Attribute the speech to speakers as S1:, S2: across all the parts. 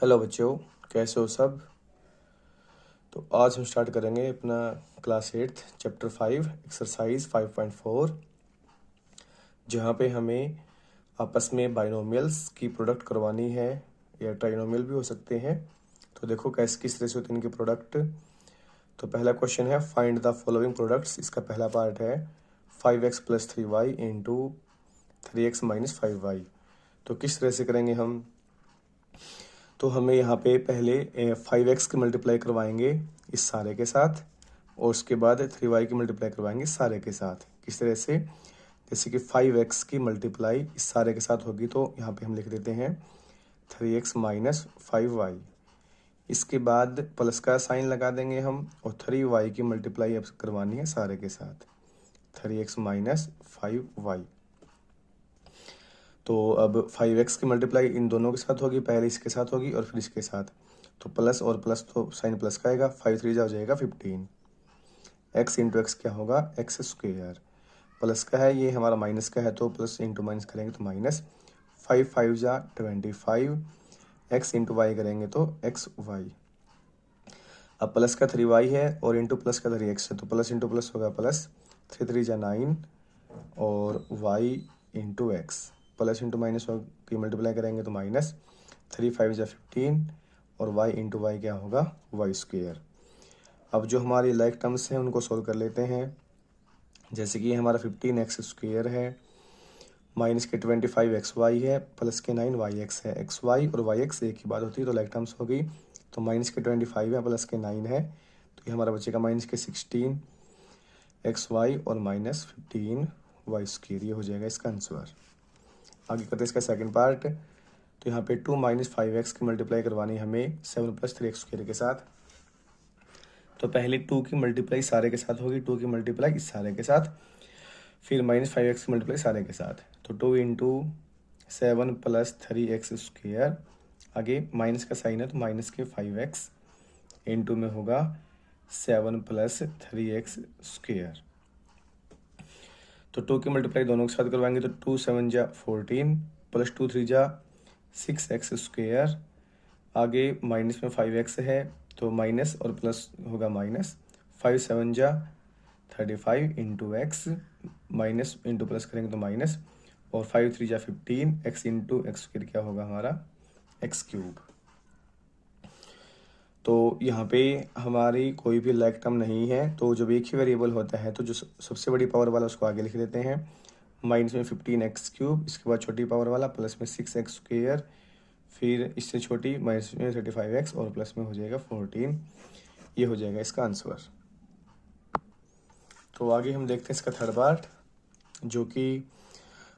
S1: Hello बच्चों, कैसे हो सब। तो आज हम स्टार्ट करेंगे अपना क्लास 8 चैप्टर 5 एक्सरसाइज 5.4, जहाँ पे हमें आपस में बाइनोमियल्स की प्रोडक्ट करवानी है या ट्राइनोमियल भी हो सकते हैं। तो देखो कैसे किस तरह से होते हैं इनके प्रोडक्ट। तो पहला क्वेश्चन है फाइंड द फॉलोइंग प्रोडक्ट्स। इसका पहला पार्ट है 5x plus 3y into 3x minus 5y। तो किस तरह से करेंगे हम। तो हमें यहाँ पे पहले 5x की मल्टीप्लाई करवाएंगे इस सारे के साथ, और उसके बाद 3y की मल्टीप्लाई करवाएंगे इस सारे के साथ। किस तरह से, जैसे कि 5x की मल्टीप्लाई इस सारे के साथ होगी तो यहाँ पे हम लिख देते हैं 3x माइनस 5y। इसके बाद प्लस का साइन लगा देंगे हम, और 3y की मल्टीप्लाई अब करवानी है सारे के साथ, 3x माइनस 5y। तो अब 5x की मल्टीप्लाई इन दोनों के साथ होगी, पहले इसके साथ होगी और फिर इसके साथ। तो प्लस और प्लस तो साइन प्लस का आएगा, 5 3 जा हो जाएगा 15। x इंटू एक्स क्या होगा, एक्स स्क्वेयर। प्लस का है, ये हमारा माइनस का है तो प्लस इंटू माइनस करेंगे तो माइनस। 5 5 जा 25, x इंटू वाई करेंगे तो एक्स वाई। अब प्लस का 3y है और इंटू प्लस का 3x है, तो प्लस इंटू प्लस होगा प्लस, 3 3 जा 9 और y into x. Plus into minus की मल्टीप्लाई करेंगे तो माइनस, 3 5 जा 15 और y इंटू वाई क्या होगा, वाई स्क्वेयर। अब जो हमारी लाइक टर्म्स हैं उनको सोल्व कर लेते हैं। जैसे कि हमारा 15x स्क्वेयर है, माइनस के 25xy है, प्लस के 9yx है। xy और yx एक ही बात होती है तो लाइक टर्म्स हो गई। तो माइनस के 25 है, प्लस के 9 है, तो ये हमारा बचेगा माइनस के 16xy और माइनस 15y स्क्वेयर। ये हो जाएगा इसका आंसर। आगे करते हैं इसका सेकंड पार्ट। तो यहाँ पे 2 माइनस 5x की मल्टीप्लाई करवानी हमें 7 प्लस 3x स्क्वेयर के साथ। तो पहले 2 की मल्टीप्लाई सारे के साथ होगी, 2 की मल्टीप्लाई इस सारे के साथ, फिर माइनस 5x की मल्टीप्लाई सारे के साथ। तो 2 इंटू 7 प्लस 3x स्क्वेयर, आगे माइनस का साइन है तो माइनस के 5x इंटू में होगा 7 प्लस 3x स्क्वेयर। तो 2 की मल्टीप्लाई दोनों के साथ करवाएंगे तो 2 7 जा 14 प्लस 2 3 जा 6x स्क्वेयर। आगे माइनस में 5x है तो माइनस और प्लस होगा माइनस, 5 7 जा 35 into x, minus into plus करेंगे तो माइनस, और 5 3 जा 15, एक्स इंटू एक्स स्क्वायर क्या होगा हमारा, एक्स क्यूब। तो यहाँ पे हमारी कोई भी लाइक टर्म नहीं है, तो जब एक ही वेरिएबल होता है तो जो सबसे बड़ी पावर वाला उसको आगे लिख देते हैं। माइनस में 15x क्यूब, इसके बाद छोटी पावर वाला प्लस में 6x स्क्वेयर, फिर इससे छोटी माइनस में 35x और प्लस में हो जाएगा 14। ये हो जाएगा इसका आंसर। तो आगे हम देखते हैं इसका थर्ड पार्ट, जो कि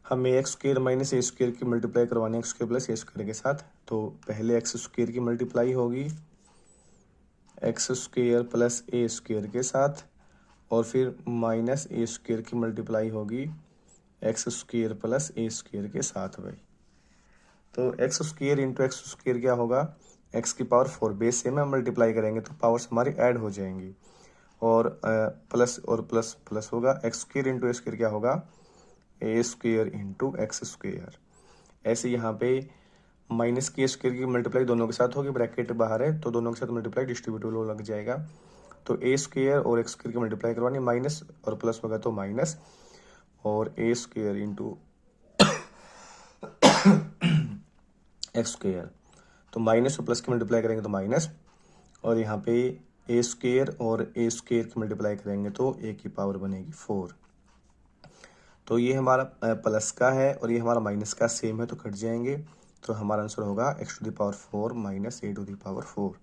S1: हमें एक्स स्क्वेयर माइनस ए स्क्वेयर की मल्टीप्लाई करवानी है एक्स स्क्वेयर प्लस ए स्क्वेयर के साथ। तो पहले एक्स स्क्वेयर की मल्टीप्लाई होगी एक्स स्क्वेयर प्लस ए स्क्वेयर के साथ, और फिर माइनस ए स्क्वेयर की मल्टीप्लाई होगी एक्स स्क्वेयर प्लस ए स्क्वेयर के साथ भाई। तो x square into x square क्या होगा, एक्स की पावर 4 बेस से में मल्टीप्लाई करेंगे तो पावर्स हमारी ऐड हो जाएंगी, और प्लस और प्लस प्लस होगा। एक्स स्क्वेयर इंटू ए स्क्वेयर क्या होगा, ए स्क्वेयर इंटू एक्स स्क्वेयर। ऐसे यहाँ पे माइनस की स्क्वेयर की मल्टीप्लाई दोनों के साथ होगी, ब्रैकेट बाहर है तो दोनों के साथ मल्टीप्लाई डिस्ट्रीब्यूटिव लग जाएगा। तो ए स्क्वेयर और एक्स स्क्वेयर की मल्टीप्लाई करवानी, माइनस और प्लस होगा तो माइनस, और ए स्क्वेयर इंटू एक्स स्क्वेयर। तो माइनस और प्लस की मल्टीप्लाई करेंगे तो माइनस, और यहाँ पे ए स्क्वेयर और ए स्क्वेयर की मल्टीप्लाई करेंगे तो ए की पावर बनेगी 4। तो ये हमारा प्लस का है और ये हमारा माइनस का सेम है तो कट जाएंगे। तो हमारा आंसर होगा x to the power 4 minus a to the power 4।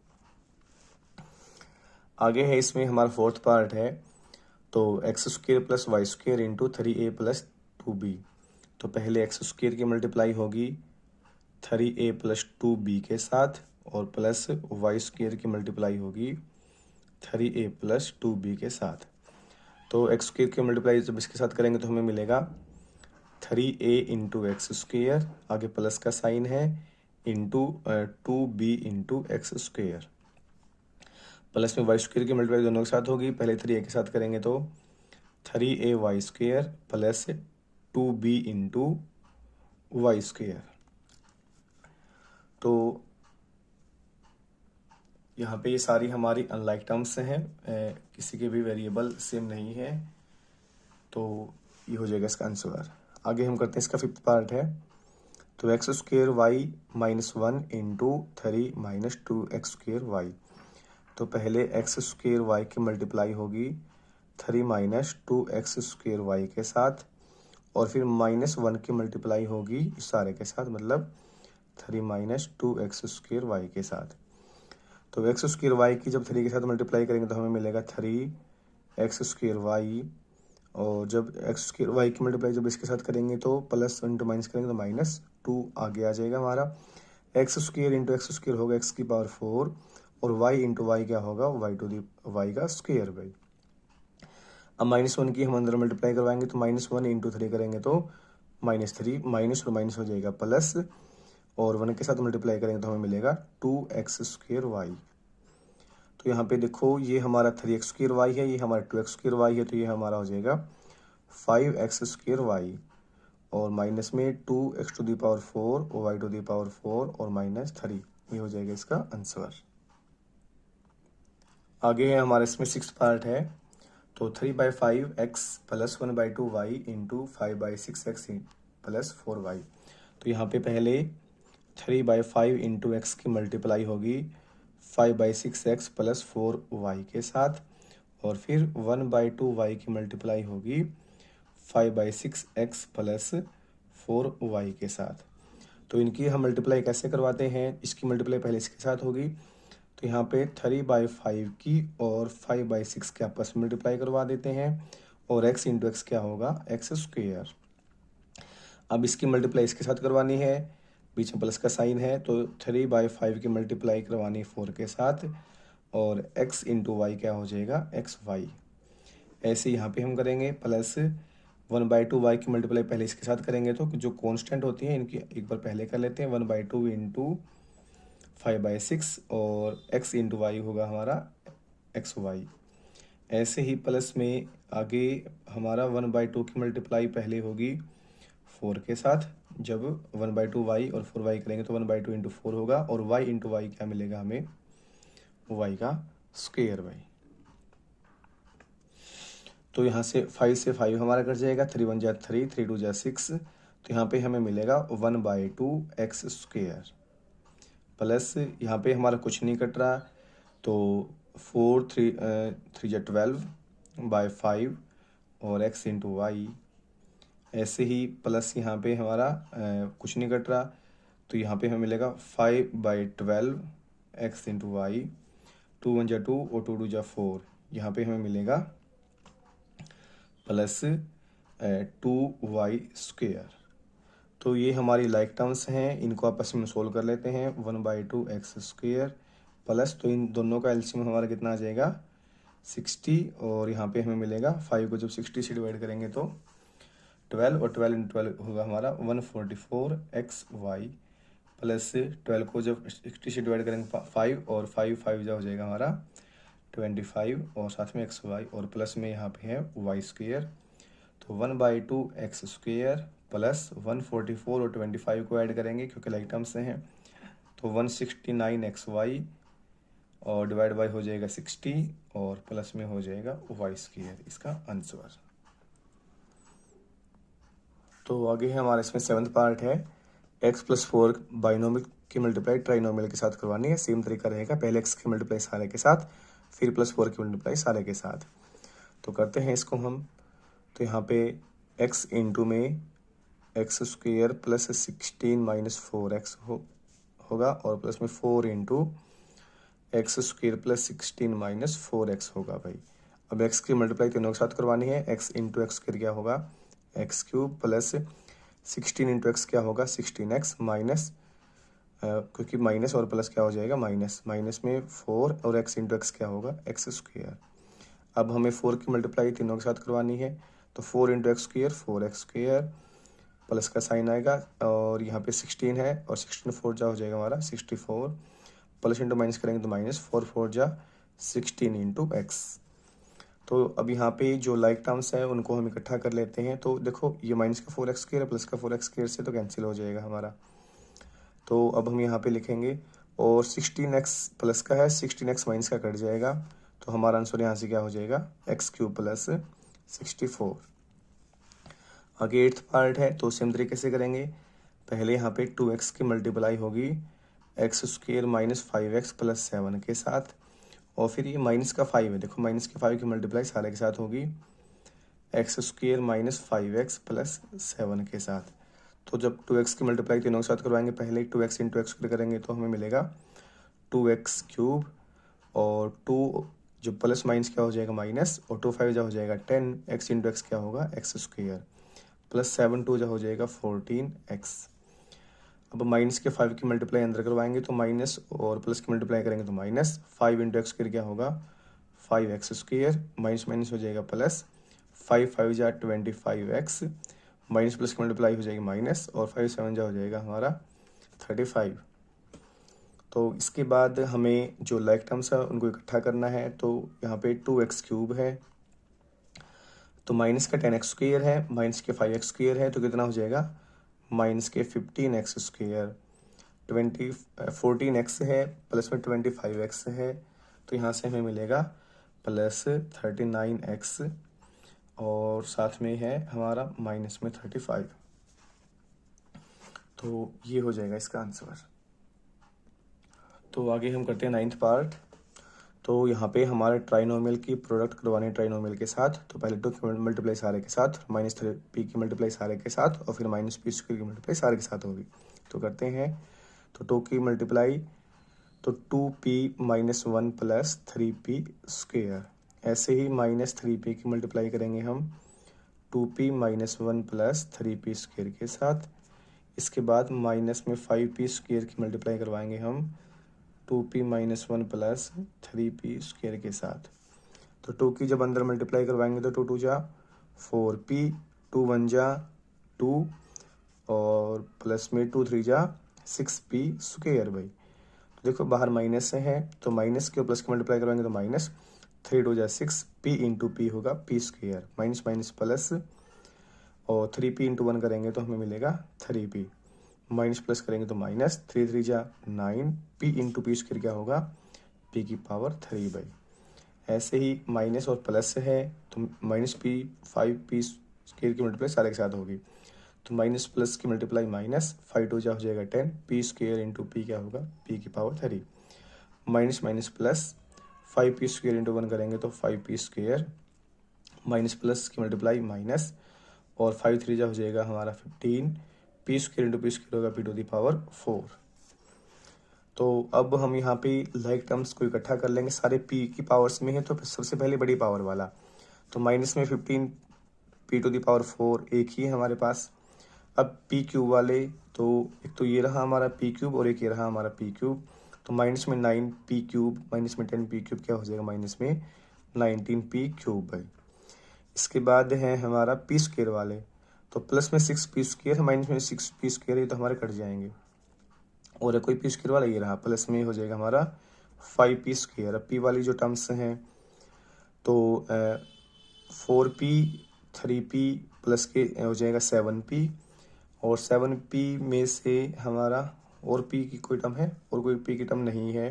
S1: आगे है इसमें हमारा फोर्थ पार्ट है, तो x square plus y square into 3a plus 2b। तो पहले एक्स स्क्वेयर की मल्टीप्लाई होगी 3a प्लस 2b के साथ, और प्लस वाई स्क्वेयर की मल्टीप्लाई होगी 3a प्लस 2b के साथ। तो एक्स स्क्वेयर की मल्टीप्लाई जब इसके साथ करेंगे तो हमें मिलेगा 3a इंटू एक्स स्क्वेयर, आगे प्लस का साइन है, into 2b into x square. Plus में वाई स्क्वेयर की मल्टीप्लाई दोनों के साथ होगी, पहले 3a के साथ करेंगे तो 3a y square plus 2b into y square. तो यहाँ पे ये सारी हमारी अनलाइक टर्म्स हैं, किसी के भी वेरिएबल सेम नहीं है, तो ये हो जाएगा इसका आंसर। आगे हम करते हैं, इसका फिफ्थ पार्ट है। तो x square y minus 1 into 3 minus 2x² y. तो पहले एक्स स्क्वेयर वाई की मल्टीप्लाई होगी 3 माइनस 2x² वाई के साथ, और फिर -1 की मल्टीप्लाई होगी इस सारे के साथ, मतलब 3 माइनस 2x² वाई के साथ। तो x² वाई की जब 3 के साथ मल्टीप्लाई करेंगे तो हमें मिलेगा 3x² वाई, और जब x² वाई की मल्टीप्लाई जब इसके साथ करेंगे तो प्लस इंटू माइनस करेंगे तो -2 आगे आ जाएगा हमारा। x² इंटू x² होगा x⁴, और y इंटू वाई क्या होगा, y का स्क्वेयर भाई। अब -1 की हम अंदर मल्टीप्लाई करवाएंगे तो -1 इंटू 3 करेंगे तो -3, माइनस और माइनस हो जाएगा प्लस, और 1 के साथ मल्टीप्लाई करेंगे तो हमें मिलेगा 2x² वाई। तो यहाँ पे देखो, ये हमारा 3x² वाई है, ये हमारा 2x² वाई है, तो ये हमारा हो जाएगा 5x² वाई, और माइनस में 2x⁴ और y⁴ और -3, ये हो जाएगा इसका आंसर। आगे है हमारे इसमें 6th पार्ट है। तो 3/5x plus 1/2y into 5/6x plus 4y। तो यहाँ पे पहले 3/5 इंटू एक्स की मल्टीप्लाई होगी 5/6x प्लस 4y के साथ, और फिर 1/2y की मल्टीप्लाई होगी 5/6x प्लस 4y के साथ। तो इनकी हम मल्टीप्लाई कैसे करवाते हैं, इसकी मल्टीप्लाई पहले इसके साथ होगी, तो यहाँ पे 3/5 की और 5/6 के आपस में मल्टीप्लाई करवा देते हैं, और x इंटू एक्स क्या होगा, x²। अब इसकी मल्टीप्लाई इसके साथ करवानी है, बीच में प्लस का साइन है, तो 3/5 की मल्टीप्लाई करवानी 4 के साथ, और x इंटू वाई क्या हो जाएगा, xy। ऐसे यहाँ पे हम करेंगे, प्लस 1/2y की मल्टीप्लाई पहले इसके साथ करेंगे, तो जो कांस्टेंट होती है इनकी एक बार पहले कर लेते हैं, 1/2 इंटू 5/6, और x इंटू वाई होगा हमारा xy। ऐसे ही प्लस में आगे हमारा 1/2 की मल्टीप्लाई पहले होगी 4 के साथ, जब 1/2y और 4y करेंगे तो 1/2 इंटू 4 होगा, और y इंटू वाई क्या मिलेगा हमें, y का स्क्वेयर भाई। तो यहाँ से 5 से 5 हमारा कट जाएगा, 3 1 जा 3, 3 2 जा 6, तो यहाँ पे हमें मिलेगा 1/2x² प्लस यहाँ पे हमारा कुछ नहीं कट रहा, तो 4 3 जा 12/5 और x इंटू वाई। ऐसे ही प्लस यहाँ पे हमारा कुछ नहीं कट रहा, तो यहाँ पे हमें मिलेगा 5/12 x इंटू वाई, 2 1 जा 2 और 2 2 जा 4, यहाँ पे हमें मिलेगा प्लस 2y²। तो ये हमारी लाइक टर्म्स हैं, इनको आपस में सोल्व कर लेते हैं। 1/2x² प्लस, तो इन दोनों का एलसीएम हमारा कितना आ जाएगा, 60, और यहाँ पे हमें मिलेगा 5 को जब 60 से डिवाइड करेंगे तो 12, और 12 इंटू 12 होगा हमारा 144xy, प्लस 12 को जब 60 से डिवाइड करेंगे 5, और 5 जा हो जाएगा हमारा 25, और साथ में xy, और प्लस में यहाँ पे है y²। तो 1/2x² प्लस 144 और 25 को ऐड करेंगे क्योंकि लाइक टर्म्स से हैं, तो 169xy, और डिवाइड बाई हो जाएगा 60, और प्लस में हो जाएगा y², इसका आंसर। तो आगे है हमारा इसमें 7th पार्ट है। x प्लस 4 बाइनोमियल की मल्टीप्लाई ट्राइनोमियल के साथ करवानी है। सेम तरीका रहेगा, पहले x की मल्टीप्लाई सारे के साथ, फिर +4 की मल्टीप्लाई सारे के साथ। तो करते हैं इसको हम। तो यहाँ पे x इंटू में x² प्लस 16 माइनस 4x होगा, और प्लस में 4 into x² plus 16 minus 4x होगा भाई। अब x की मल्टीप्लाई तीनों के साथ करवानी है। x इंटू x² क्या होगा, x³ प्लस 16 इंटू एक्स क्या होगा, 16x माइनस, क्योंकि माइनस और प्लस क्या हो जाएगा, माइनस में 4, और x इंटू एक्स क्या होगा, x²। अब हमें 4 की मल्टीप्लाई तीनों के साथ करवानी है, तो 4 इंटू x² 4x², प्लस का साइन आएगा, और यहाँ पे 16 है, और 16 4 जा हो जाएगा हमारा 64, प्लस इंटू माइनस करेंगे तो माइनस, 4 4 जा 16 इंटू एक्स। तो अब यहाँ पे जो लाइक टर्म्स है उनको हम इकट्ठा कर लेते हैं। तो देखो, ये माइनस का 4x² प्लस का 4x² से तो कैंसिल हो जाएगा हमारा। तो अब हम यहाँ पे लिखेंगे और 16x प्लस का है, 16x माइनस का कट जाएगा, तो हमारा आंसर यहाँ से क्या हो जाएगा, एक्स क्यूब प्लस 64। आगे 8th पार्ट है, तो सेम तरीके से करेंगे। पहले यहाँ पे 2x की मल्टीप्लाई होगी x square minus 5x plus 7 के साथ, और फिर ये माइनस का 5 है, देखो माइनस के 5 की मल्टीप्लाई सारे के साथ होगी x square minus 5x plus 7 के साथ। तो जब 2x की मल्टीप्लाई तीनों के साथ करवाएंगे, पहले 2x इंटू एक्स करेंगे तो हमें मिलेगा 2x क्यूब, और 2 जो प्लस माइनस क्या हो जाएगा माइनस, और 2 5 जो हो जाएगा 10, x इंटू एक्स क्या होगा एक्स स्क्वेयर, प्लस 7 2 जो हो जाएगा 14x। अब माइनस के 5 की मल्टीप्लाई अंदर करवाएंगे तो माइनस, और प्लस की मल्टीप्लाई करेंगे तो माइनस, 5 इंटू एक्स स्क्वेयर क्या होगा 5x स्क्वेयर, माइनस माइनस हो जाएगा प्लस, 5 5 जा 25x, माइनस प्लस की मल्टीप्लाई हो जाएगी माइनस, और 5 7 जा हो जाएगा हमारा 35। तो इसके बाद हमें जो लाइक टर्म्स है उनको इकट्ठा करना है, तो यहाँ पे 2x क्यूब है, तो माइनस का 10x स्क्वेयर है, माइनस के 5x स्क्वेयर है, तो कितना हो जाएगा माइनस के 15x स्क्वेयर, 14x है, प्लस में 25x है, तो यहाँ से हमें मिलेगा प्लस 39x, और साथ में है हमारा माइनस में 35। तो ये हो जाएगा इसका आंसर। तो आगे हम करते हैं 9th पार्ट। तो यहाँ पे हमारे ट्राइनोमियल की प्रोडक्ट करवाने ट्राइनोमियल के साथ, तो पहले 2 की मल्टीप्लाई सारे के साथ, माइनस 3p की मल्टीप्लाई सारे के साथ, और फिर माइनस p स्क्वायर की मल्टीप्लाई सारे के साथ होगी। तो करते हैं, तो 2 की मल्टीप्लाई, तो 2p minus 1 plus 3p square, ऐसे ही माइनस 3p की मल्टीप्लाई करेंगे हम 2p minus 1 plus 3p square के साथ। इसके बाद माइनस में 5p स्क्वेयर की मल्टीप्लाई करवाएंगे हम 2p minus 1 plus 3p square के साथ। तो 2 की जब अंदर मल्टीप्लाई करवाएंगे तो 2 2 जा 4p, 2 1 जा 2, और प्लस में 2 3 जा 6p स्क्वेयर भाई। तो देखो बाहर माइनस से है, तो माइनस के प्लस की मल्टीप्लाई करवाएंगे तो माइनस, 3 2 जा 6, p इंटू पी होगा p square, minus minus plus, और 3p इंटू 1 करेंगे तो हमें मिलेगा 3p, माइनस प्लस करेंगे तो माइनस, 3 3 जा 9, p इंटू पी स्क्वेयर क्या होगा p की पावर 3 भाई। ऐसे ही माइनस और प्लस है, तो माइनस p 5p स्क्वेयर की मल्टीप्लाई सारे के साथ होगी, तो माइनस प्लस की मल्टीप्लाई माइनस, 5 2 जा हो जाएगा 10, p स्क्वेयर इंटू पी क्या होगा p की power 3, minus minus plus, 5p square into 1 करेंगे तो 5p स्क्वेयर, माइनस प्लस की मल्टीप्लाई माइनस, और 5 3 जा हो जाएगा हमारा 15, p square into P square होगा p टू द पावर 4। तो अब हम यहाँ पे लाइक टर्म्स को इकट्ठा कर लेंगे, सारे p की पावर्स में है, तो सबसे पहले बड़ी पावर वाला, तो माइनस में 15 p टू द पावर 4 एक ही है हमारे पास। अब p क्यूब वाले, तो एक तो ये रहा हमारा p क्यूब, और एक ये रहा हमारा p क्यूब, तो माइनस में 9p क्यूब, माइनस में 10p क्यूब क्या हो जाएगा माइनस में 19p क्यूब भाई। इसके बाद है हमारा p स्क्वेयर वाले, तो प्लस में 6p स्क्वेयर है, माइनस में 6p स्क्वेयर, ये तो हमारे कट जाएंगे, और कोई p स्क्वेयर वाला ये रहा, प्लस में हो जाएगा हमारा 5p स्क्वेयर। अब p वाली जो टर्म्स हैं, तो 4p 3p प्लस के हो जाएगा 7p, और 7p में से हमारा और p की कोई टर्म है, और कोई p की टर्म नहीं है,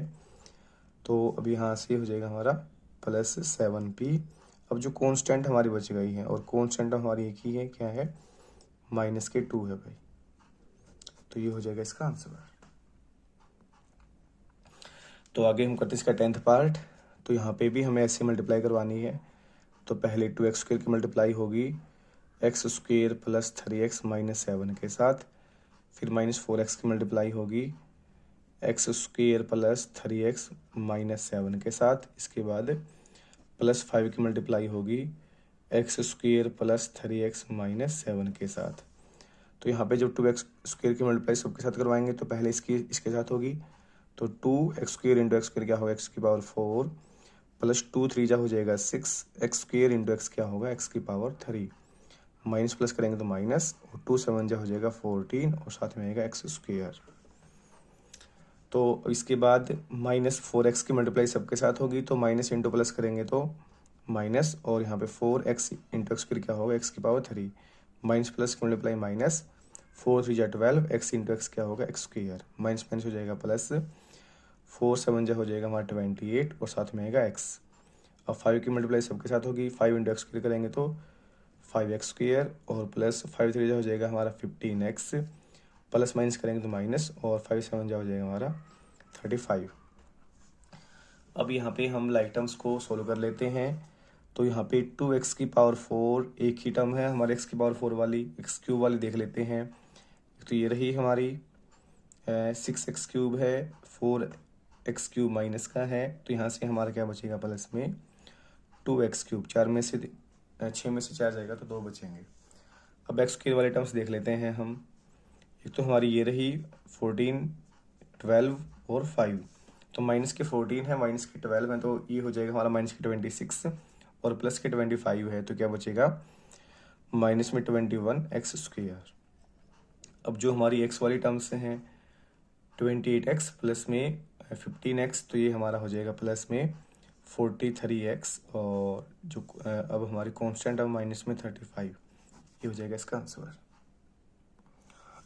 S1: तो अब यहाँ से हो जाएगा हमारा प्लस 7p। अब जो कांस्टेंट हमारी बच गई है, और कांस्टेंट हमारी एक ही है, क्या है माइनस के 2 है भाई। तो ये हो जाएगा इसका आंसर। तो आगे हम करते हैं इसका 10th पार्ट। तो यहाँ पे भी हमें ऐसे मल्टीप्लाई करवानी है, तो पहले 2x स्क्वेयर की मल्टीप्लाई होगी x square plus 3x minus 7 के साथ, फिर माइनस 4x की मल्टीप्लाई होगी x square plus 3x minus 7 के साथ। इसके बाद प्लस 5 की मल्टीप्लाई होगी x square plus 3x minus 7 के साथ। तो यहाँ पे जब 2x स्क्वेयर की मल्टीप्लाई सबके साथ करवाएंगे, तो पहले इसके साथ होगी, तो 2x square into x square क्या होगा एक्स की पावर 4, प्लस 2 3 जा हो जाएगा 6, एक्स स्क्वेयर इंटू एक्स क्या होगा एक्स की पावर 3, माइनस प्लस करेंगे तो माइनस, और 2 7 जा हो जाएगा 14, और साथ में आएगा एक्स स्क्वेयर। तो इसके बाद माइनस 4x की मल्टीप्लाई सबके साथ होगी, तो माइनस इंटू प्लस करेंगे तो माइनस, और यहाँ पे 4x इंटू एक्स स्क्वेयर क्या होगा एक्स की पावर 3, माइनस प्लस की मल्टीप्लाई माइनस, 4 3 जा 12, एक्स इंटू एक्स क्या होगा एक्स स्क्वेयर, माइनस माइनस हो जाएगा प्लस, 4 7 जा हो जाएगा हमारा 28 और साथ में आएगा x। अब 5 की मल्टीप्लाई सबके साथ होगी, 5 इंटू एक्स स्क्वायर करेंगे तो 5x स्क्वायर और प्लस 5 3 जा हो जाएगा हमारा 15x, प्लस माइनस करेंगे तो माइनस, और 5 7 जा हो जाएगा हमारा 35। अब यहाँ पे हम लाइक टर्म्स को सोल्व कर लेते हैं। तो यहाँ पे 2x की पावर 4 एक ही टर्म है हमारे x की पावर 4 वाली, x क्यूब वाली देख लेते हैं। तो ये रही हमारी 6x क्यूब है, 4x क्यूब माइनस का है, तो यहाँ से हमारा क्या बचेगा प्लस में 2x क्यूब। 6 में से 4 जाएगा तो 2 बचेंगे। अब x क्यूब वाले टर्म्स देख लेते हैं हम। एक तो हमारी ये रही 14 12 और 5, तो माइनस के 14 है, माइनस के 12 है, तो ये हो जाएगा हमारा माइनस के 26 और प्लस के 25 है, तो क्या बचेगा माइनस में 21x स्क्वायर। अब जो हमारी x वाली टर्म्स हैं 28x प्लस में 15x, तो ये हमारा हो जाएगा प्लस में 43x, और जो अब हमारी कांस्टेंट है माइनस में 35, ये हो जाएगा इसका आंसर।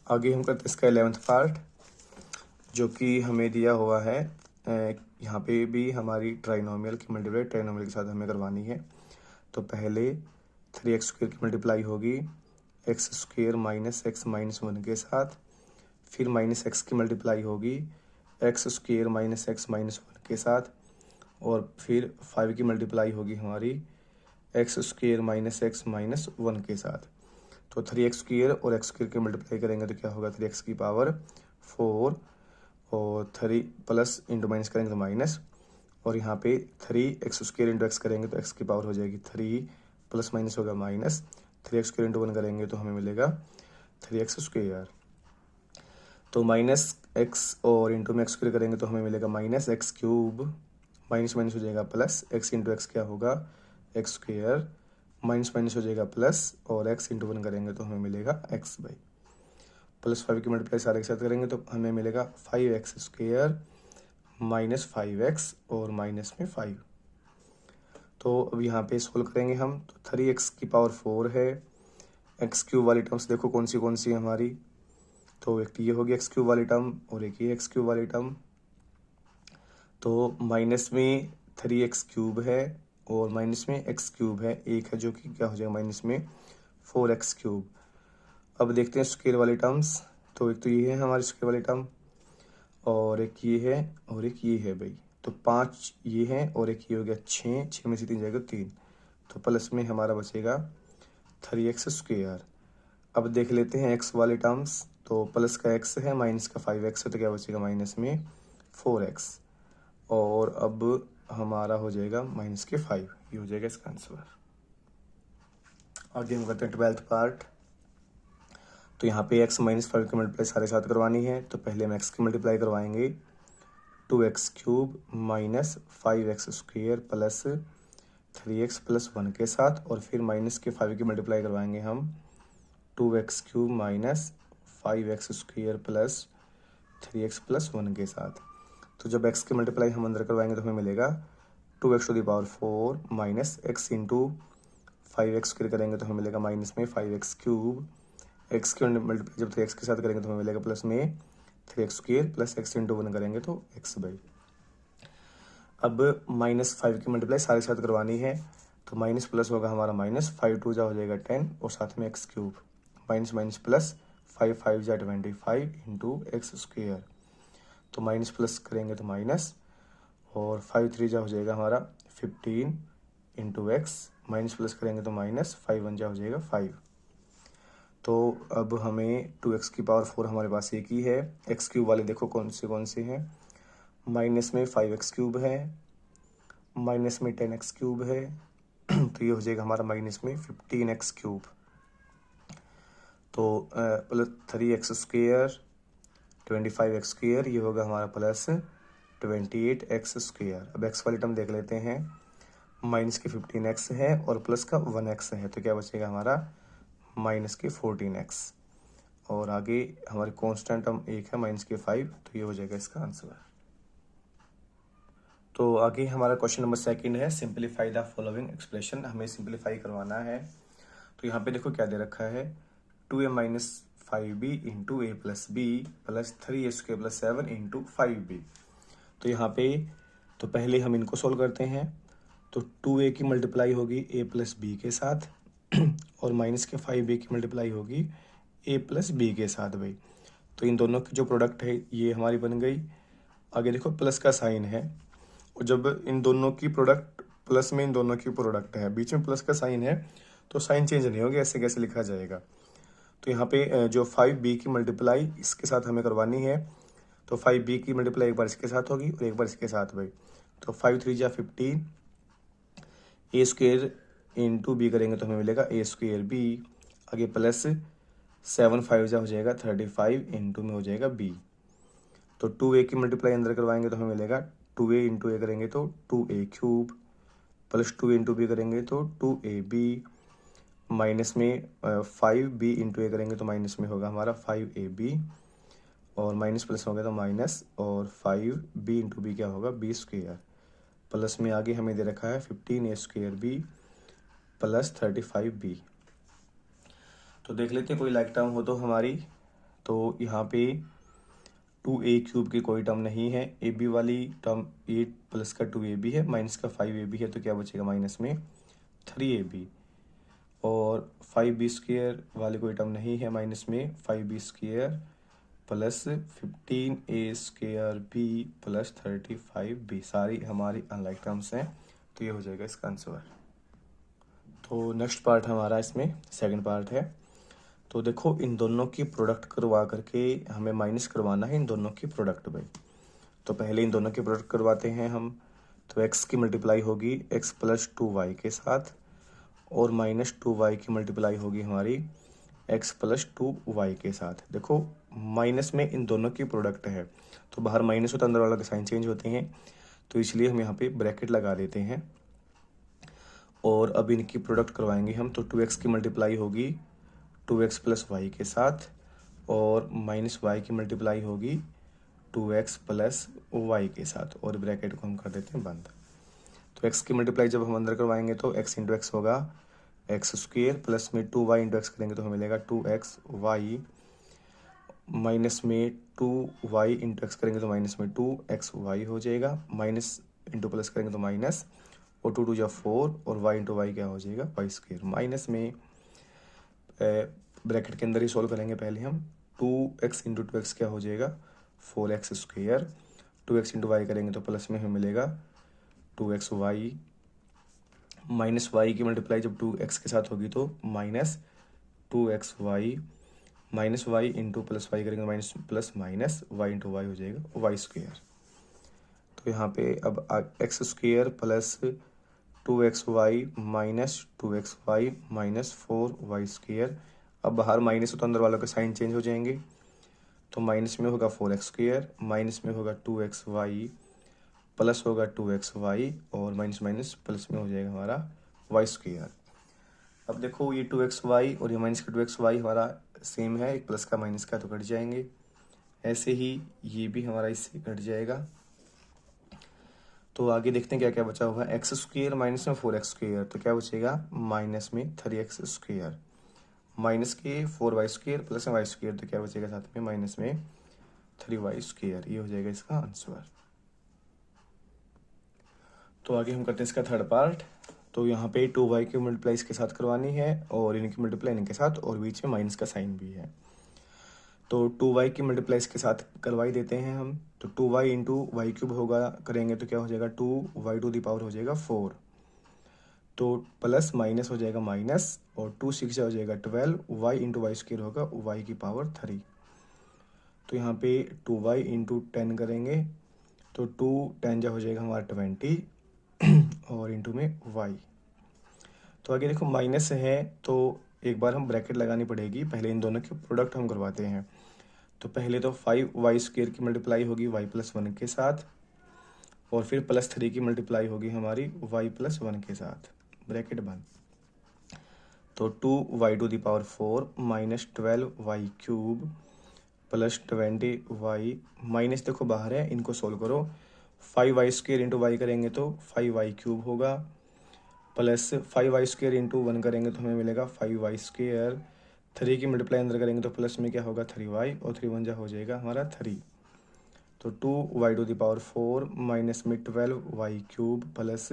S1: आगे हम करते हैं इसका 11th पार्ट, जो कि हमें दिया हुआ है। यहाँ पे भी हमारी ट्राइनोमियल की मल्टीप्लाई ट्राइनोमियल के साथ हमें करवानी है। तो पहले 3x स्क्वायर की मल्टीप्लाई होगी x square minus x minus 1 के साथ, फिर माइनस x की मल्टीप्लाई होगी x square minus x minus 1 के साथ, और फिर 5 की मल्टीप्लाई होगी हमारी x square minus x minus 1 के साथ। तो 3x स्क्वायर और x स्क्वायर की मल्टीप्लाई करेंगे तो क्या होगा 3x की पावर 4 और 3 प्लस इंटू माइनस करेंगे तो माइनस, और यहाँ पे 3x स्क्वायर इंटू एक्स करेंगे तो x की पावर हो जाएगी 3 प्लस माइनस होगा माइनस, 3x स्क्वायर इंटू 1 करेंगे तो हमें मिलेगा 3x स्क्वायर। तो माइनस x और इंटू में एक्स स्क्वायर करेंगे तो हमें मिलेगा minus x cube, minus minus हो जाएगा प्लस, x इंटू एक्स क्या होगा x स्क्वायर, माइनस माइनस हो जाएगा प्लस, और x इंटू 1 करेंगे तो हमें मिलेगा x बाई, प्लस 5 की मल्टीप्लाई सारे के साथ करेंगे तो हमें मिलेगा 5x स्क्वायर माइनस 5x और माइनस में 5। तो अब यहाँ पे सोल्व करेंगे हम। तो 3x की पावर 4 है, x क्यूब वाली टर्म्स देखो कौन सी है हमारी। तो एक ये होगी x क्यूब वाली टर्म और एक ये x क्यूब वाली टर्म। तो माइनस में 3x क्यूब है और माइनस में x क्यूब है, एक है जो कि क्या हो जाएगा माइनस में 4x क्यूब। अब देखते हैं स्क्वायर वाली टर्म्स। तो एक तो ये है हमारी स्क्वायर वाली टर्म, और एक ये है और एक ये है भाई। तो 5 ये है और एक ये हो गया 6 में से 3 जाएगा 3, तो प्लस में हमारा बचेगा 3x स्क्वायर। अब देख लेते हैं x वाले टर्म्स। तो प्लस का x है, माइनस का 5x है, तो क्या बचेगा माइनस में 4x, और अब हमारा हो जाएगा माइनस के 5, ये हो जाएगा इसका आंसर। आगे हम करते हैं 12th पार्ट। तो यहाँ पे x माइनस 5 की मल्टीप्लाई सारे साथ करवानी है। तो पहले हम x की मल्टीप्लाई करवाएंगे 2x cube minus 5x square plus 3x plus 1 के साथ, और फिर माइनस के 5 की मल्टीप्लाई करवाएंगे हम 2x cube minus 5x square plus 3x plus 1 के साथ। तो जब x की मल्टीप्लाई हम अंदर करवाएंगे तो हमें मिलेगा 2x to the power 4 minus x into 5x square करेंगे तो हमें मिलेगा माइनस में 5x क्यूब, x की मल्टीप्लाई जब 3x के साथ करेंगे तो हमें मिलेगा प्लस में 3x square plus x into 1 करेंगे तो x बाई। अब माइनस 5 की मल्टीप्लाई सारे साथ करवानी है। तो माइनस प्लस होगा हमारा माइनस 5 2 जा हो जाएगा 10, और साथ में x cube, minus minus plus 5 5 जा 25 इंटू एक्स स्क्वायर। तो माइनस प्लस करेंगे तो माइनस, और 5 3 जा हो जाएगा हमारा 15 इंटू एक्स, माइनस प्लस करेंगे तो माइनस 5 1 जा हो जाएगा 5। तो अब हमें 2x की पावर 4 हमारे पास एक ही है। x क्यूब वाले देखो कौन से हैं। माइनस में 5x क्यूब है, माइनस में 10x क्यूब है, तो ये हो जाएगा हमारा माइनस में 15x क्यूब। तो plus 3x square 25x square, ये होगा हमारा प्लस 28x स्क्वायर। अब x वाली टर्म देख लेते हैं। माइनस के 15x है और प्लस का 1x है, तो क्या बचेगा हमारा माइनस के 14x, और आगे हमारी कांस्टेंट टर्म एक है माइनस के 5, तो ये हो जाएगा इसका आंसर। तो आगे हमारा क्वेश्चन नंबर 2 है, सिंपलीफाई द फॉलोइंग एक्सप्रेशन। हमें सिंपलीफाई करवाना है। तो यहाँ पे देखो क्या दे रखा है 2a minus 5b into a plus b plus 3a square plus 7 into 5b। तो यहाँ पे तो पहले हम इनको सोल्व करते हैं। तो 2a की मल्टीप्लाई होगी a प्लस बी के साथ और माइनस के 5a की मल्टीप्लाई होगी a प्लस बी के साथ भाई। तो इन दोनों की जो प्रोडक्ट है ये हमारी बन गई। आगे देखो प्लस का साइन है, और जब इन दोनों की प्रोडक्ट प्लस में इन दोनों की प्रोडक्ट है, बीच में प्लस का साइन है, तो साइन चेंज नहीं होगा, ऐसे कैसे लिखा जाएगा। तो यहाँ पे जो 5b की मल्टीप्लाई इसके साथ हमें करवानी है, तो 5b की मल्टीप्लाई एक बार इसके साथ होगी और एक बार इसके साथ भाई। तो 5 3 जा 15, ए स्क्वेयर इंटू बी करेंगे तो हमें मिलेगा ए स्क्वेयर बी। आगे प्लस 7 5 जा हो जाएगा 35 इंटू में हो जाएगा बी। तो 2a की मल्टीप्लाई अंदर करवाएंगे तो हमें मिलेगा 2a इंटू ए करेंगे तो 2a cube, plus 2 into B करेंगे तो 2ab, माइनस में 5b इंटू ए करेंगे तो माइनस में होगा हमारा 5ab, और माइनस प्लस हो गया तो माइनस, और 5b इंटू बी क्या होगा b स्क्वेयर, प्लस में आगे हमें दे रखा है 15a square b plus 35b। तो देख लेते हैं कोई लाइक टर्म हो तो हमारी। तो यहाँ पे 2a क्यूब की कोई टर्म नहीं है, ए बी वाली टर्म 8 प्लस का 2ab है, माइनस का 5ab है, तो क्या बचेगा माइनस में 3ab। और 5b स्क्वेयर वाली कोई टर्म नहीं है, माइनस में 5b square plus 15a square b plus 35b, सारी हमारी अनलाइक टर्म्स हैं। तो ये हो जाएगा इसका आंसर। तो नेक्स्ट पार्ट हमारा इसमें सेकंड पार्ट है। तो देखो इन दोनों की प्रोडक्ट करवा करके हमें माइनस करवाना है इन दोनों की प्रोडक्ट भाई। तो पहले इन दोनों की प्रोडक्ट करवाते हैं हम। तो x की मल्टीप्लाई होगी x प्लस 2y के साथ, और माइनस 2y की मल्टीप्लाई होगी हमारी x प्लस 2y के साथ। देखो माइनस में इन दोनों की प्रोडक्ट है, तो बाहर माइनस होता है, अंदर वाला के साइन चेंज होते हैं, तो इसलिए हम यहाँ पे ब्रैकेट लगा देते हैं। और अब इनकी प्रोडक्ट करवाएंगे हम। तो 2x की मल्टीप्लाई होगी 2x प्लस वाई के साथ, और माइनस वाई की मल्टीप्लाई होगी 2x प्लस वाई के साथ, और ब्रैकेट को हम कर देते हैं बंद। तो x की मल्टीप्लाई जब हम अंदर करवाएंगे तो x इंटू एक्स होगा एक्स स्क्वेयर, प्लस में 2y इंटू एक्स करेंगे तो हमें मिलेगा 2xy, माइनस में 2y इंटू एक्स करेंगे तो माइनस में 2xy हो जाएगा, माइनस इंटू प्लस करेंगे तो माइनस, और 2 2 जा 4, और y इंटू वाई क्या हो जाएगा वाई स्क्वेयर, माइनस में ब्रैकेट के अंदर ही सॉल्व करेंगे पहले हम। 2x इंटू 2x क्या हो जाएगा 4x square, 2x into y करेंगे तो प्लस में हमें मिलेगा 2xy, माइनस वाई की मल्टीप्लाई जब 2x के साथ होगी तो minus 2xy, minus y into plus y करेंगे minus plus minus y into y हो जाएगा वाई स्क्वेयर। तो यहाँ पे अब x square plus 2xy minus 2xy minus 4y square. अब बाहर माइनस हो तो अंदर वालों के साइन चेंज हो जाएंगे, तो माइनस में होगा 4x स्क्वेयर, माइनस में होगा 2xy, प्लस होगा 2xy, और माइनस माइनस प्लस में हो जाएगा हमारा वाई स्क्वेयर। अब देखो ये 2xy और ये माइनस का 2xy हमारा सेम है, एक प्लस का माइनस का तो कट जाएंगे, ऐसे ही ये भी हमारा इससे कट जाएगा। तो आगे देखते हैं क्या क्या बचा हुआ है। एक्स स्क्वेयर माइनस में 4x स्क्वेयर, तो क्या बचेगा माइनस में 3x स्क्वेयर, माइनस के 4y स्क्वेयर प्लस में y स्क्वेयर, तो क्या बचेगा साथ में माइनस में 3y स्क्वेयर। ये हो जाएगा इसका आंसर। तो आगे हम करते हैं इसका थर्ड पार्ट। तो यहाँ पे 2y की मल्टीप्लाई इसके साथ करवानी है, और इनकी मल्टीप्लाई इनके साथ, और बीच में माइनस का साइन भी है। तो 2y की मल्टीप्लाई इसके साथ करवाई देते हैं हम। तो 2y इंटू वाई क्यूब होगा करेंगे तो क्या हो जाएगा 2y टू द पावर हो जाएगा 4, तो प्लस माइनस हो जाएगा माइनस, और 2 6 हो जाएगा 12, y इंटू वाई स्क्वेयर होगा y की पावर 3। तो यहाँ पे 2y इंटू 10 करेंगे तो 2 10 जा हो जाएगा हमारा 20, और इंटू में y। तो आगे देखो माइनस है तो एक बार हम ब्रैकेट लगानी पड़ेगी, पहले इन दोनों के प्रोडक्ट हम करवाते हैं। तो पहले तो 5y स्क्वेयर की मल्टीप्लाई होगी y प्लस 1 के साथ, और फिर प्लस 3 की मल्टीप्लाई होगी हमारी y प्लस 1 के साथ, ब्रैकेट बंद। तो 2y to the power 4 minus 12y cube plus 20y, minus देखो बाहर है, इनको सोल्व करो। 5y स्क्वेयर इंटू वाई करेंगे तो 5y क्यूब होगा, प्लस 5y स्क्वेयर इंटू 1 करेंगे तो हमें मिलेगा 5y स्क्वेयर, 3 की मल्टीप्लाई अंदर करेंगे तो प्लस में क्या होगा 3y, और 3 1 जा हो जाएगा हमारा 3। तो 2y⁴ माइनस में 12y³ प्लस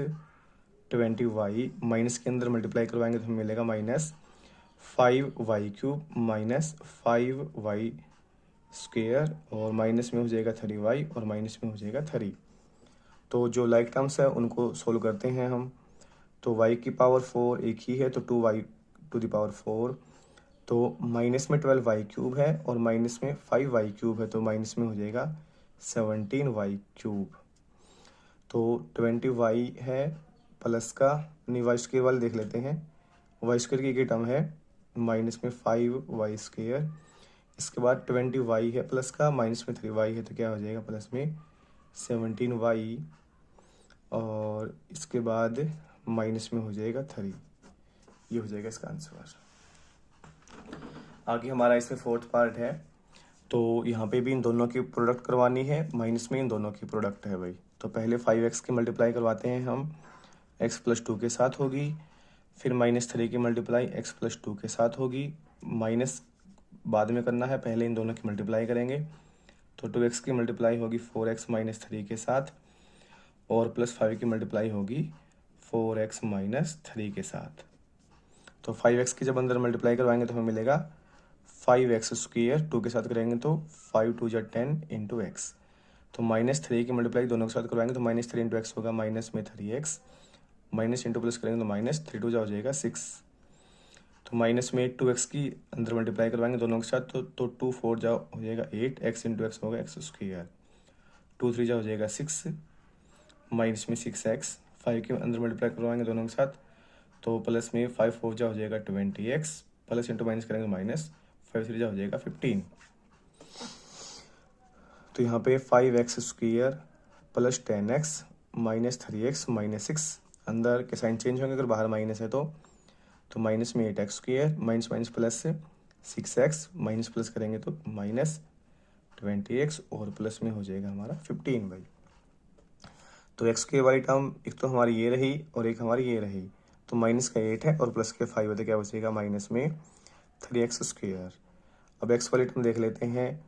S1: 20y माइनस के अंदर मल्टीप्लाई करवाएंगे तो हमें मिलेगा -5y³ माइनस 5y² और माइनस में हो जाएगा 3y और माइनस में हो जाएगा 3। तो जो लाइक टर्म्स है उनको सोल्व करते हैं हम। तो y⁴ एक ही है तो 2y⁴, तो माइनस में 12y³ है और माइनस में 5y³ है तो माइनस में हो जाएगा 17y³। तो 20y है प्लस का नहीं y² वाले देख लेते हैं। y² की एक टर्म है माइनस में 5y²। इसके बाद 20y है प्लस का, माइनस में 3y है तो क्या हो जाएगा प्लस में 17y और इसके बाद माइनस में हो जाएगा 3। ये हो जाएगा इसका आंसर। आगे हमारा इसमें फोर्थ पार्ट है। तो यहाँ पे भी इन दोनों की प्रोडक्ट करवानी है, माइनस में इन दोनों की प्रोडक्ट है भाई। तो पहले 5x की मल्टीप्लाई करवाते हैं हम, x+2 के साथ होगी। फिर -3 की मल्टीप्लाई x+2 के साथ होगी। माइनस बाद में करना है, पहले इन दोनों की मल्टीप्लाई करेंगे। तो 2x की मल्टीप्लाई होगी 4x - 3 के साथ और +5 की मल्टीप्लाई होगी 4x - 3 के साथ। तो 5x की जब अंदर मल्टीप्लाई करवाएंगे तो हमें मिलेगा 5x²। 2 के साथ करेंगे तो 5 2 = 10 × x। तो -3 की मल्टीप्लाई दोनों के साथ करवाएंगे तो -3 × x होगा, माइनस में 3x, माइनस इंटू प्लस करेंगे तो -3 2 हो जाएगा 6। तो माइनस में 2x की अंदर मल्टीप्लाई करवाएंगे दोनों के साथ तो 2 4 हो जाएगा 8, x × x होगा x²। 2 3 हो जाएगा 6, माइनस में 6x। 5 के अंदर मल्टीप्लाई करवाएंगे दोनों के साथ तो प्लस में 5 4 हो जाएगा 20x, प्लस इंटू माइनस करेंगे माइनस, 5 3 हो जाएगा 15। तो यहाँ पे 5x² plus 10x minus 3x minus 6, अंदर के साइन चेंज होंगे अगर बाहर माइनस है तो माइनस में 8x², minus minus plus 6x, minus plus करेंगे तो माइनस 20x और प्लस में हो जाएगा हमारा 15 भाई। तो x² वाली टर्म एक तो हमारी ये रही और एक हमारी ये रही। तो माइनस का 8 है और प्लस के 5 होते क्या बचेगा माइनस में 3x²। अब x वाली टर्म देख लेते हैं।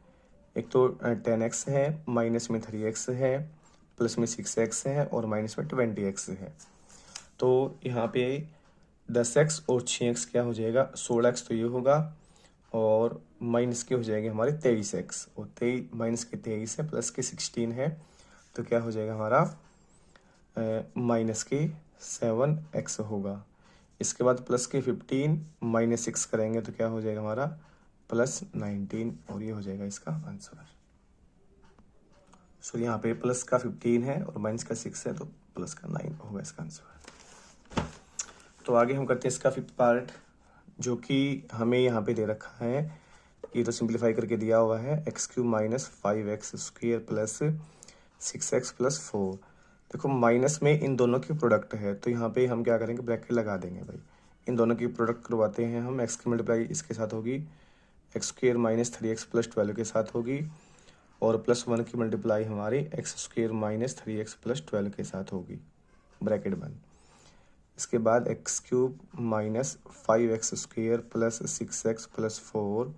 S1: एक तो 10x है, माइनस में 3x है, प्लस में 6x है और माइनस में 20x है। तो यहाँ पे 10x और 6x क्या हो जाएगा 16x तो ये होगा और माइनस के हो जाएंगे हमारे 23x और माइनस के 23 है, प्लस के 16 है तो क्या हो जाएगा हमारा माइनस के 7x होगा। इसके बाद प्लस के 15 माइनस 6 करेंगे तो क्या हो जाएगा हमारा +19 और ये हो जाएगा इसका आंसर। सो यहाँ पे प्लस का 15 है और माइनस का 6 है तो प्लस का 9 होगा इसका आंसर। तो आगे हम करते हैं इसका फिफ्थ पार्ट, जो कि हमें यहाँ पे दे रखा है। ये तो सिंप्लीफाई करके दिया हुआ है x³ - 5x² प्लस 6x + 4। देखो माइनस में इन दोनों की प्रोडक्ट है तो यहाँ पे हम क्या करेंगे ब्रैकेट लगा देंगे भाई। इन दोनों की प्रोडक्ट करवाते हैं हम। x की मल्टीप्लाई इसके साथ होगी x² - 3x + 12 के साथ होगी और +1 की मल्टीप्लाई हमारी x² - 3x + 12 के साथ होगी, ब्रैकेट बंद। इसके बाद x³ - 5x² प्लस 6x + 4,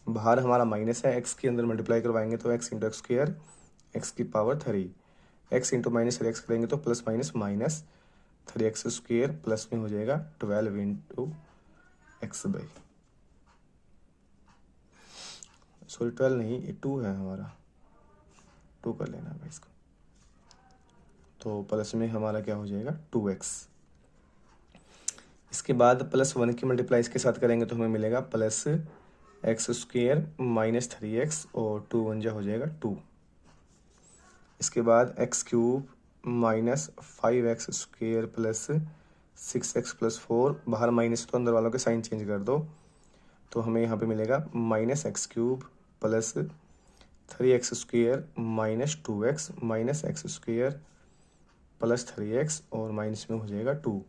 S1: बाहर हमारा माइनस है, x के अंदर मल्टीप्लाई करवाएंगे तो x × x², x⁻3, x × -3x करेंगे तो plus minus minus 3x² plus में हो जाएगा 12 × x भाई। सॉरी 12 नहीं, ये 2 है हमारा, 2 कर लेना भाई इसको। तो प्लस में हमारा क्या हो जाएगा 2x। इसके बाद +1 की मल्टीप्लाई इसके साथ करेंगे तो हमें मिलेगा +x² - 3x और 2 1 हो जाएगा 2। इसके बाद x³ - 5x² प्लस 6x + 4, बाहर माइनस तो अंदर वालों के साइन चेंज कर दो तो हमें यहाँ पे मिलेगा -x³ plus 3x² minus 2x minus x² plus 3x और माइनस में हो जाएगा 2।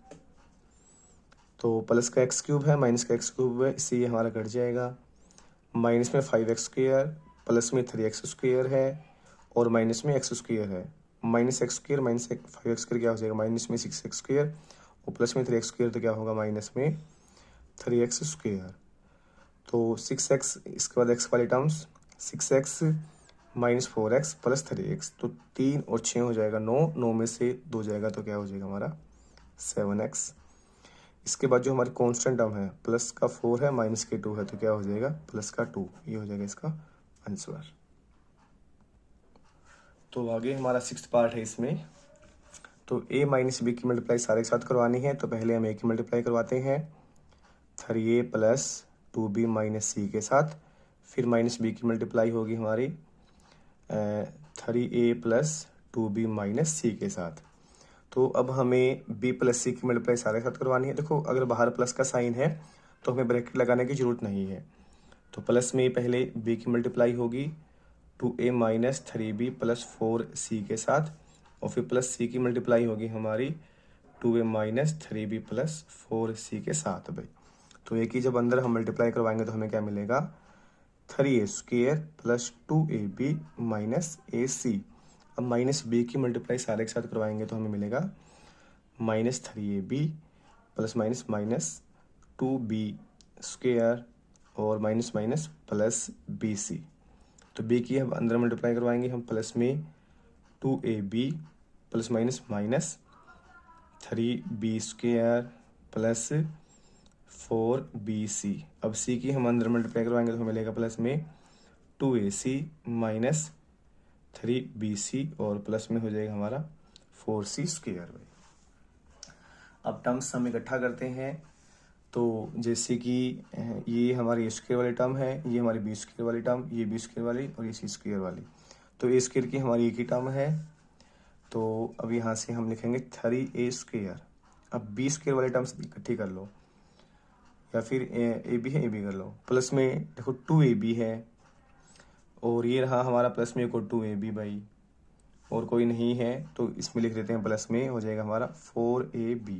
S1: तो प्लस का x³ है, माइनस का x³ है, इससे ये हमारा कट जाएगा। माइनस में 5x² प्लस में 3x² है और माइनस में x² है। माइनस x² माइनस 5x² क्या हो जाएगा माइनस में 6x² और प्लस में 3x² तो क्या होगा माइनस में 3x²। तो 6x, इसके बाद x वाली terms 6x -4x plus 3x, तो 3 और 6 हो जाएगा 9, 9 में से 2 जाएगा तो क्या हो जाएगा हमारा 7x। इसके बाद जो हमारी कांस्टेंट टर्म है, प्लस का 4 है माइनस के 2 है तो क्या हो जाएगा प्लस का 2, ये हो जाएगा इसका आंसर। तो आगे हमारा 6th पार्ट है इसमें। तो a माइनस बी की मल्टीप्लाई सारे के साथ करवानी है, तो पहले हम a की मल्टीप्लाई करवाते हैं 3a plus 2b minus c के साथ, फिर माइनस b की मल्टीप्लाई होगी हमारी 3a plus 2b minus c के साथ। तो अब हमें b प्लस c की मल्टीप्लाई सारे के साथ करवानी है। देखो अगर बाहर प्लस का साइन है तो हमें ब्रैकेट लगाने की ज़रूरत नहीं है। तो प्लस में पहले b की मल्टीप्लाई होगी 2a minus 3b plus 4c के साथ, और फिर प्लस c की मल्टीप्लाई होगी हमारी 2a minus 3b plus 4c के साथ भाई। तो एक ही जब अंदर हम मल्टीप्लाई करवाएंगे तो हमें क्या मिलेगा 3a square plus 2ab minus ac। अब माइनस b की मल्टीप्लाई सारे के साथ करवाएंगे तो हमें मिलेगा -3ab plus minus minus 2b square और माइनस माइनस प्लस bc। तो b की हम अंदर मल्टीप्लाई करवाएंगे हम प्लस में 2ab plus minus minus 3b square plus 4bc। अब c की हम अंदर मल्टीप्लाई करवाएंगे तो हमें मिलेगा प्लस में 2ac माइनस 3bc और प्लस में हो जाएगा हमारा 4c स्क्वेयर भाई। अब टर्म्स हम इकट्ठा करते हैं, तो जैसे कि ये हमारी ए स्क्वेयर वाली टर्म है, ये हमारी बी स्क्वेयर वाली टर्म, ये बी स्क्वेयर वाली और ये सी स्क्वेयर वाली। तो ए स्क्वेयर की हमारी एक ही टर्म है, तो अब यहाँ से हम लिखेंगे 3a स्क्वेयर। अब बी स्क्वेयर वाली टर्म्स इकट्ठी कर लो, या फिर ए बी है ए बी कर लो। प्लस में देखो 2ab है, और ये रहा हमारा प्लस में को 2ab भाई, और कोई नहीं है तो इसमें लिख देते हैं प्लस में हो जाएगा हमारा 4ab।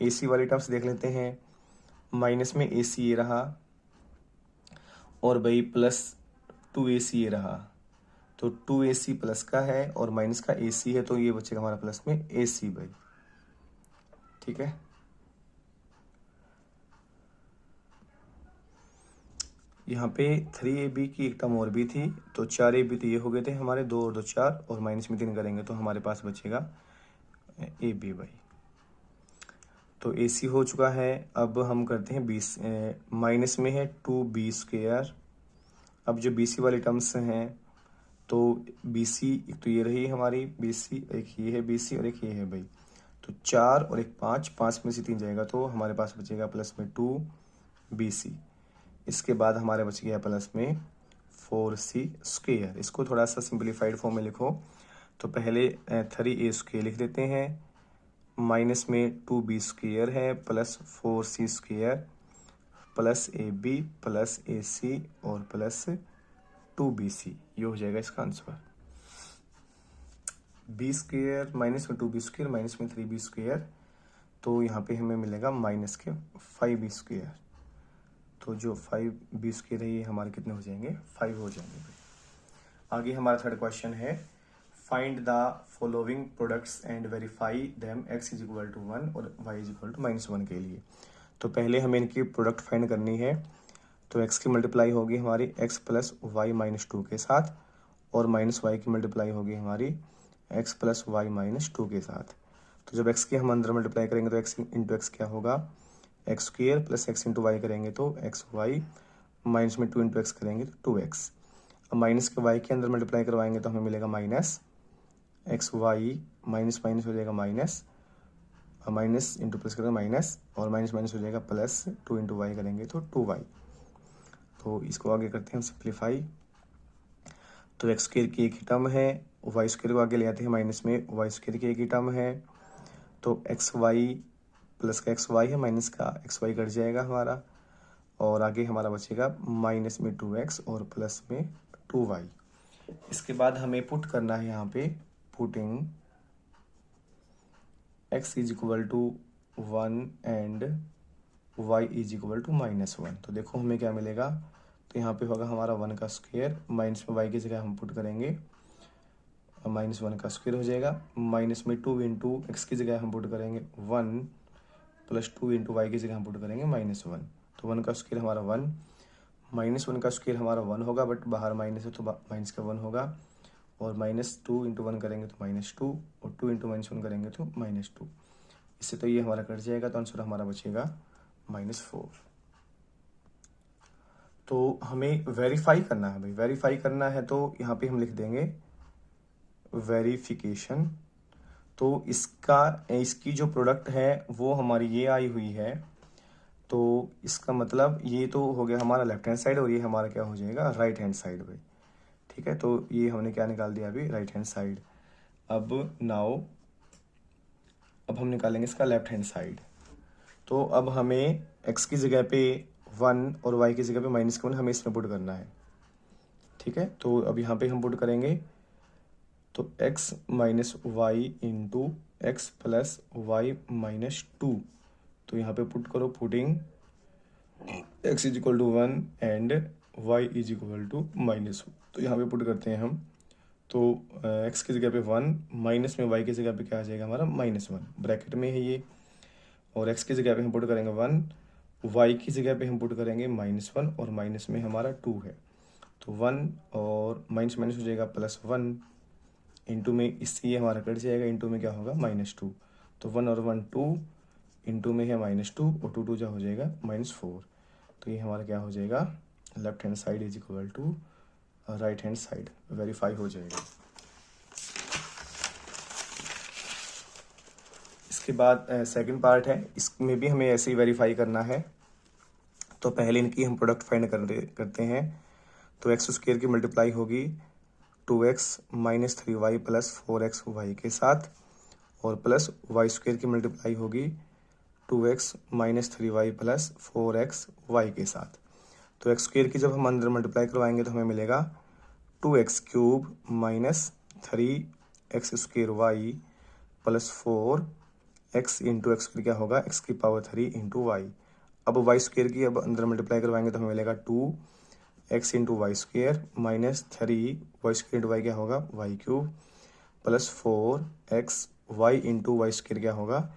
S1: ए सी वाली टर्म्स देख लेते हैं, माइनस में ए सी ये रहा, और भाई प्लस 2ac ये रहा। तो 2ac प्लस का है और माइनस का ac है, तो ये बचेगा हमारा प्लस में ac भाई। ठीक है, यहाँ पे 3ab की एक टर्म और भी थी, तो 4ab तो ये हो गए थे हमारे, 2 और 2 4, और माइनस में 3 करेंगे तो हमारे पास बचेगा ab भाई। तो ac हो चुका है। अब हम करते हैं 20, माइनस में है 2b स्क्वेयर। अब जो bc वाली टर्म्स हैं, तो bc एक तो ये रही हमारी bc, एक ये है bc और एक ये है भाई। तो 4 और एक 5, 5 में से 3 जाएगा तो हमारे पास बचेगा प्लस में 2bc। इसके बाद हमारे बच गया प्लस में 4c स्क्वेयर। इसको थोड़ा सा सिंप्लीफाइड फॉर्म में लिखो, तो पहले 3a स्क्वेयर लिख देते हैं, माइनस में 2b स्क्वेयर है plus 4c square plus ab plus ac और प्लस 2bc। ये हो जाएगा इसका आंसर। b स्क्वेयर माइनस में 2b स्क्वेयर माइनस में 3b स्क्वेयर, तो यहाँ पे हमें मिलेगा माइनस के 5b स्क्वेयर। तो जो 5b स्क्वेयर है ये हमारे कितने हो जाएंगे 5 हो जाएंगे। आगे हमारा थर्ड क्वेश्चन है, find the following products and verify them x is equal to 1 और y इज इक्वल टू -1 के लिए। तो पहले हमें इनकी प्रोडक्ट फाइंड करनी है। तो x की मल्टीप्लाई होगी हमारी x प्लस वाई माइनस 2 के साथ, और माइनस वाई की मल्टीप्लाई होगी हमारी x प्लस वाई माइनस 2 के साथ। तो जब x की हम अंदर मल्टीप्लाई करेंगे तो x इंटू एक्स क्या होगा x square plus x into y करेंगे तो एक्स वाई, माइनस में 2 इंटू एक्स करेंगे तो 2x। अब माइनस के y के अंदर मल्टीप्लाई करवाएंगे तो हमें मिलेगा minus x y, minus minus हो जाएगा माइनस, माइनस इंटू प्लस करेंगे माइनस, और माइनस माइनस हो जाएगा प्लस, 2 इंटू वाई करेंगे तो 2y। तो इसको आगे करते हैं हम सिंप्लीफाई। तो एक्स स्क्वेयर की एक ही टर्म है, वाई स्क्वेयर को आगे ले आते हैं माइनस में, वाई स्क्वेयर की एक ही टर्म है। तो एक्स वाई प्लस का एक्स वाई है, माइनस का एक्स वाई कट जाएगा हमारा, और आगे हमारा बचेगा माइनस में 2x और प्लस में 2y। इसके बाद हमें पुट करना है यहाँ पे, putting x is equal to 1 and y is equal to -1। तो देखो हमें क्या मिलेगा, तो यहाँ पे होगा हमारा 1 का स्क्वायर, माइनस में y की जगह हम पुट करेंगे -1 का स्क्वायर हो जाएगा, माइनस में 2 इंटू एक्स की जगह हम पुट करेंगे 1 प्लस 2 इंटू वाई की जगह हम पुट करेंगे -1। तो 1 का स्क्वायर हमारा 1, -1 का स्क्वायर हमारा 1 होगा, बट बाहर माइनस है तो माइनस का 1 होगा, और -2 इंटू 1 करेंगे तो -2, और 2 इंटू -1 करेंगे तो -2। इससे तो ये हमारा कट जाएगा, तो आंसर हमारा बचेगा -4। तो हमें वेरीफाई करना है भाई, वेरीफाई करना है तो यहाँ पे हम लिख देंगे वेरिफिकेशन। तो इसकी जो प्रोडक्ट है वो हमारी ये आई हुई है, तो इसका मतलब ये तो हो गया हमारा लेफ्ट हैंड साइड, और ये हमारा क्या हो जाएगा, राइट हैंड साइड भाई। ठीक है, तो ये हमने क्या निकाल दिया अभी, राइट हैंड साइड। अब हम निकालेंगे इसका लेफ्ट हैंड साइड। तो अब हमें x की जगह पे 1 और y की जगह पे -1 हमें इसमें पुट करना है। ठीक है, तो अब यहाँ पे हम पुट करेंगे, तो x minus y into x plus y -2। तो यहाँ पे पुट करो, putting x is equal to 1 and y is equal to -1। तो यहाँ पे पुट करते हैं हम, तो x की जगह पे 1, माइनस में y की जगह पे क्या आ जाएगा हमारा -1, ब्रैकेट में है ये, और x की जगह पे हम पुट करेंगे 1, y की जगह पे हम पुट करेंगे -1, और माइनस में हमारा 2 है, तो 1 और माइनस माइनस हो जाएगा +1, इंटू में इससे ये हमारा कट जाएगा, इंटू में क्या होगा -2, तो 1 और 1 2, इंटू में है -2, और 2 2 जो हो जाएगा -4। तो ये हमारा क्या हो जाएगा, left hand side is equal to right hand side, verify हो जाएगा। इसके बाद सेकंड पार्ट है, इसमें भी हमें ऐसे ही वेरीफाई करना है। तो पहले इनकी हम प्रोडक्ट फाइंड करते हैं। तो एक्स स्क्वायर की मल्टीप्लाई होगी 2x - 3y plus 4x y के साथ, और प्लस वाई स्क्वायर की मल्टीप्लाई होगी 2x - 3y plus 4x y के साथ। तो एक्स स्क्वायर की जब हम अंदर मल्टीप्लाई करवाएंगे तो हमें मिलेगा 2x cube minus 3x square y plus 4x into x square क्या होगा, x की पावर 3 इंटू वाई। अब वाई स्क्वायर की अब अंदर मल्टीप्लाई करवाएंगे तो हमें मिलेगा 2x into y square minus 3y square into y क्या होगा, y cube plus 4x y into y square क्या होगा,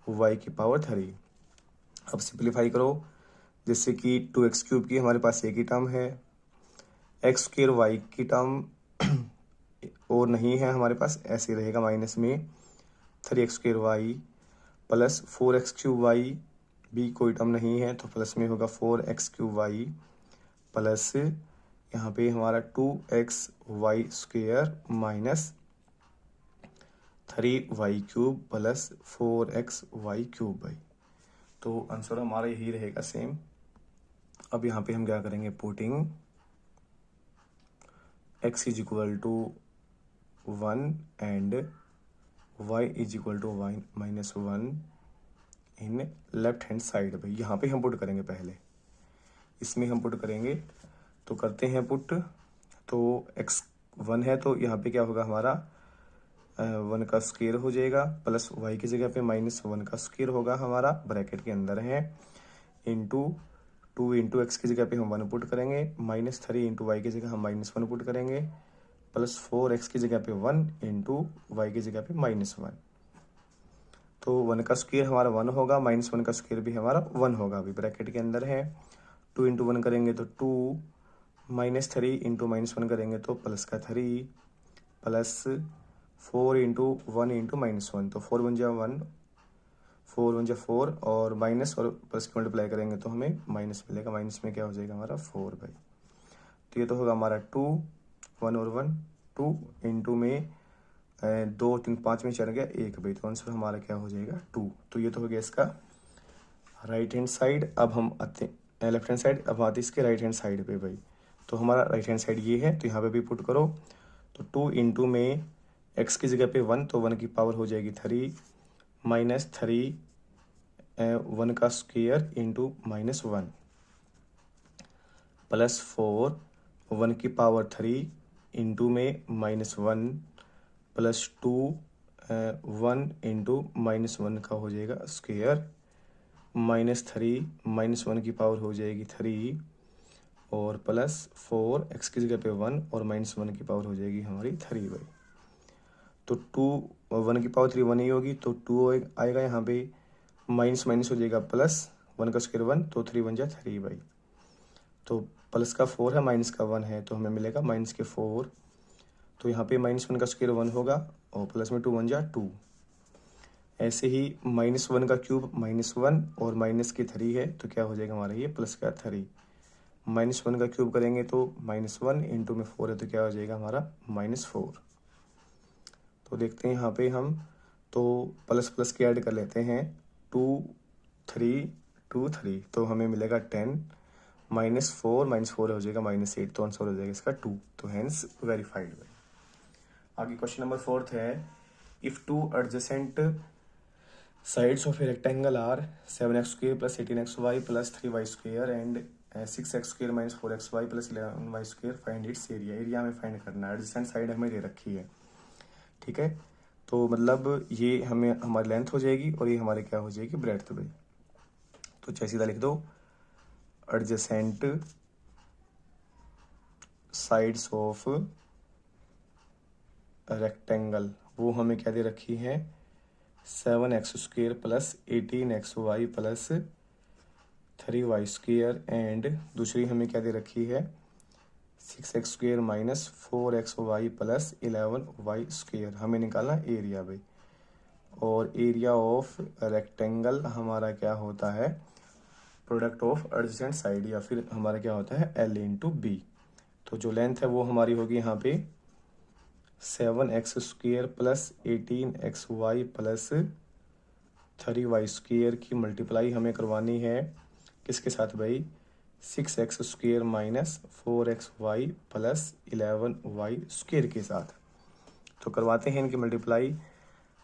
S1: वाई की पावर 3। अब सिंप्लीफाई करो, जैसे कि 2x क्यूब की हमारे पास एक ही टर्म है, एक्स स्क्वायर वाई की टर्म और नहीं है हमारे पास, ऐसे रहेगा, माइनस में 3x square y plus 4x cube y भी कोई टर्म नहीं है, तो प्लस में होगा 4x क्यूब वाई प्लस यहाँ पे हमारा 2x y square minus 3y cube plus 4x y cube भाई। तो आंसर हमारा यही रहेगा सेम। अब यहाँ पे हम क्या करेंगे, putting x is equal to 1 and y is equal to y -1 in left hand side भाई। यहाँ पे हम पुट करेंगे, पहले इसमें हम पुट करेंगे, तो करते हैं पुट। तो x 1 है तो यहाँ पे क्या होगा हमारा 1 का स्क्वायर हो जाएगा, प्लस y की जगह पे -1 का स्क्वायर होगा हमारा, ब्रैकेट के अंदर है, इंटू 2 इंटू एक्स की जगह पे हम 1 पुट करेंगे, -3 इंटू वाई की जगह हम -1 पुट करेंगे, प्लस 4x की जगह पे 1 इंटू वाई की जगह पे -1। तो 1 का स्क्वायर हमारा 1 होगा, -1 का स्क्वायर भी हमारा 1 होगा, अभी ब्रैकेट के अंदर है। 2 इंटू 1 करेंगे तो 2, -3 इंटू -1 करेंगे तो प्लस का 3, प्लस 4 इंटू 1 इंटू -1, तो 4 1 जा 1, 4 1 जा 4, और माइनस और प्लस की मल्टीप्लाई करेंगे तो हमें माइनस मिलेगा, माइनस में क्या हो जाएगा हमारा 4 भाई। तो ये तो होगा हमारा 2, 1 और 1 2, इंटू में 2 3 5 में चल गया 1 भाई, तो आंसर हमारा क्या हो जाएगा 2। तो ये तो हो गया इसका राइट हैंड साइड। अब हम आते लेफ्ट हैंड साइड, अब आते इसके राइट हैंड साइड पे भाई। तो हमारा राइट हैंड साइड ये है, तो यहाँ पे भी पुट करो, तो 2 इंटू में x की जगह पे 1, तो 1 की पावर हो जाएगी 3 -3 1 का स्क्वायर इंटू -1 प्लस 4 1 की पावर 3 इंटू में -1 प्लस 2 1 इंटू -1 का हो जाएगा स्क्वायर, -3 -1 की पावर हो जाएगी 3, और प्लस 4 x की जगह पे 1 और -1 की पावर हो जाएगी हमारी 3 भाई। तो 2 1 की पावर 3 1 ही होगी, तो 2 आएगा यहाँ पे, माइनस माइनस हो जाएगा प्लस, 1 का स्क्वायर 1, तो 3 1 जा 3 भाई। तो प्लस का 4 है, माइनस का 1 है, तो हमें मिलेगा माइनस के 4। तो यहाँ पे -1 का स्क्वायर 1 होगा और प्लस में 2 1 जा 2। ऐसे ही -1 का क्यूब -1 और माइनस की 3 है, तो क्या हो जाएगा हमारा ये प्लस का 3। -1 का क्यूब करेंगे तो -1 इंटू में 4 है, तो क्या हो जाएगा हमारा -4। तो देखते हैं यहाँ पे हम, तो प्लस प्लस के ऐड कर लेते हैं, 2 3 2 3, तो हमें मिलेगा 10। -4 हो जाएगा -8, तो आंसर हो जाएगा इसका 2। तो हेंस वेरीफाइड। आगे क्वेश्चन नंबर 4 है, if 2 adjacent sides of a rectangle are 7x² + 18xy + 3y² and 6x² - 4xy + 11y², find its area. Area हमें फाइंड करना है, एडजेसेंट साइड हमें दे रखी है, ठीक है। तो मतलब ये हमें हमारी लेंथ हो जाएगी और ये हमारे क्या हो जाएगी, ब्रेड्थ पे। तो चाहे सीधा लिख दो, एडजेसेंट साइड्स ऑफ रेक्टेंगल, वो हमें क्या दे रखी है, 7x² + 18xy + 3y² एंड दूसरी हमें क्या दे रखी है, 6x² - 4xy + 11y²। हमें निकालना एरिया भाई, और एरिया ऑफ रेक्टेंगल हमारा क्या होता है, प्रोडक्ट ऑफ एडजेसेंट साइड, या फिर हमारा क्या होता है L × B। तो जो लेंथ है वो हमारी होगी यहाँ पे 7x² + 18xy + 3y² की मल्टीप्लाई हमें करवानी है किसके साथ भाई, 6x² - 4xy + 11y² के साथ। तो करवाते हैं इनकी मल्टीप्लाई।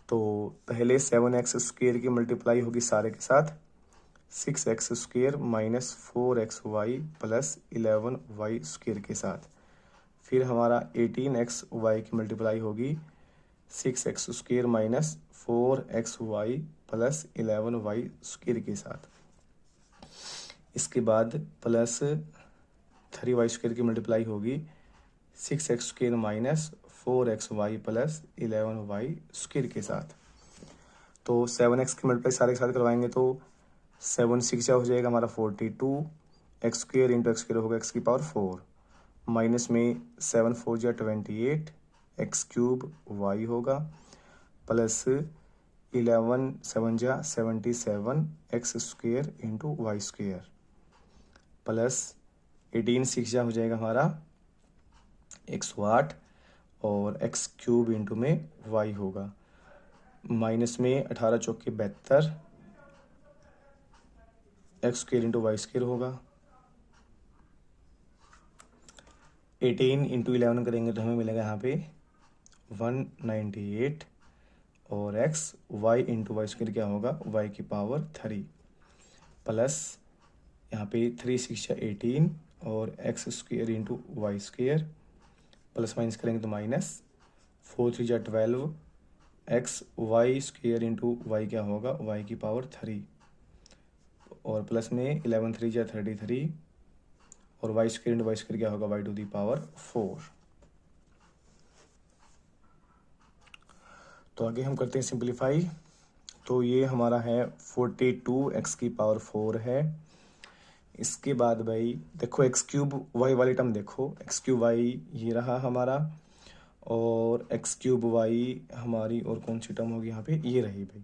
S1: तो पहले 7x² की मल्टीप्लाई होगी सारे के साथ 6x² - 4xy + 11y² के साथ। फिर हमारा 18xy की मल्टीप्लाई होगी 6x² - 4xy + 11y² के साथ। इसके बाद प्लस 3y² की मल्टीप्लाई होगी 6x² - 4xy + 11y² के साथ। तो 7x की मल्टीप्लाई सारे के साथ करवाएंगे तो 7 6 हो जाएगा हमारा 42, x² × x² होगा x⁴, माइनस में 7 4 जा 28, x³ y होगा, प्लस 11 7 जा 77, x² × y², प्लस 18 6 जा हो जाएगा हमारा 108 और x³ इंटू में y होगा, माइनस में 18 चौके 72, x² × y² होगा, 18 × 11 करेंगे तो हमें मिलेगा यहाँ पे 198 और y × y² क्या होगा, y⁴, प्लस यहाँ पे 3 6 18 और x² × y², प्लस माइनस करेंगे तो माइनस 4 3 जा 12, y² × y क्या होगा, y⁴, और प्लस में 11 3 जा 33 और y² × y² क्या होगा, y⁴। तो आगे हम करते हैं सिंप्लीफाई। तो ये हमारा है 42x⁴ है। इसके बाद भाई देखो x³ y वाली टर्म देखो, x³ y ये रहा हमारा, और x³ y हमारी और कौन सी टर्म होगी यहाँ पे, ये रही भाई।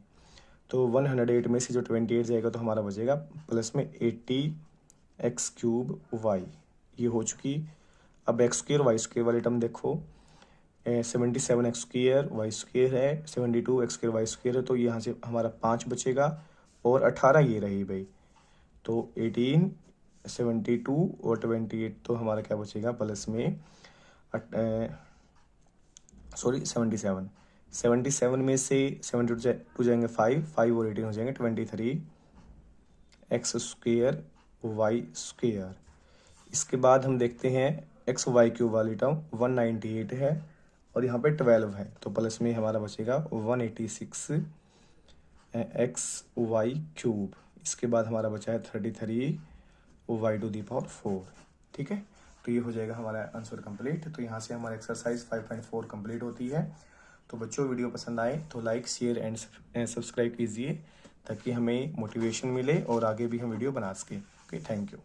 S1: तो 108 में से जो 28 जाएगा तो हमारा बचेगा प्लस में 80 x³ y, ये हो चुकी। अब x² y² वाली टर्म देखो, 77 x² y² है, 72 x² y² है, तो यहाँ से हमारा 5 बचेगा और 18 ये रही भाई। तो 18 72 और 28, तो हमारा क्या बचेगा प्लस में 77 में से 72 जाएंगे 5 और 18 हो जाएंगे 23 x² y²। इसके बाद हम देखते हैं x y³ वाली टर्म 198 है और यहाँ पे 12 है, तो प्लस में हमारा बचेगा 186 xy³। इसके बाद हमारा बचा है 33 y⁴। ठीक है, तो ये हो जाएगा हमारा आंसर कंप्लीट। तो यहाँ से हमारा एक्सरसाइज 5.4 कंप्लीट होती है। तो बच्चों वीडियो पसंद आए तो लाइक शेयर एंड सब्सक्राइब कीजिए ताकि हमें मोटिवेशन मिले और आगे भी हम वीडियो बना सकें। Okay, thank you.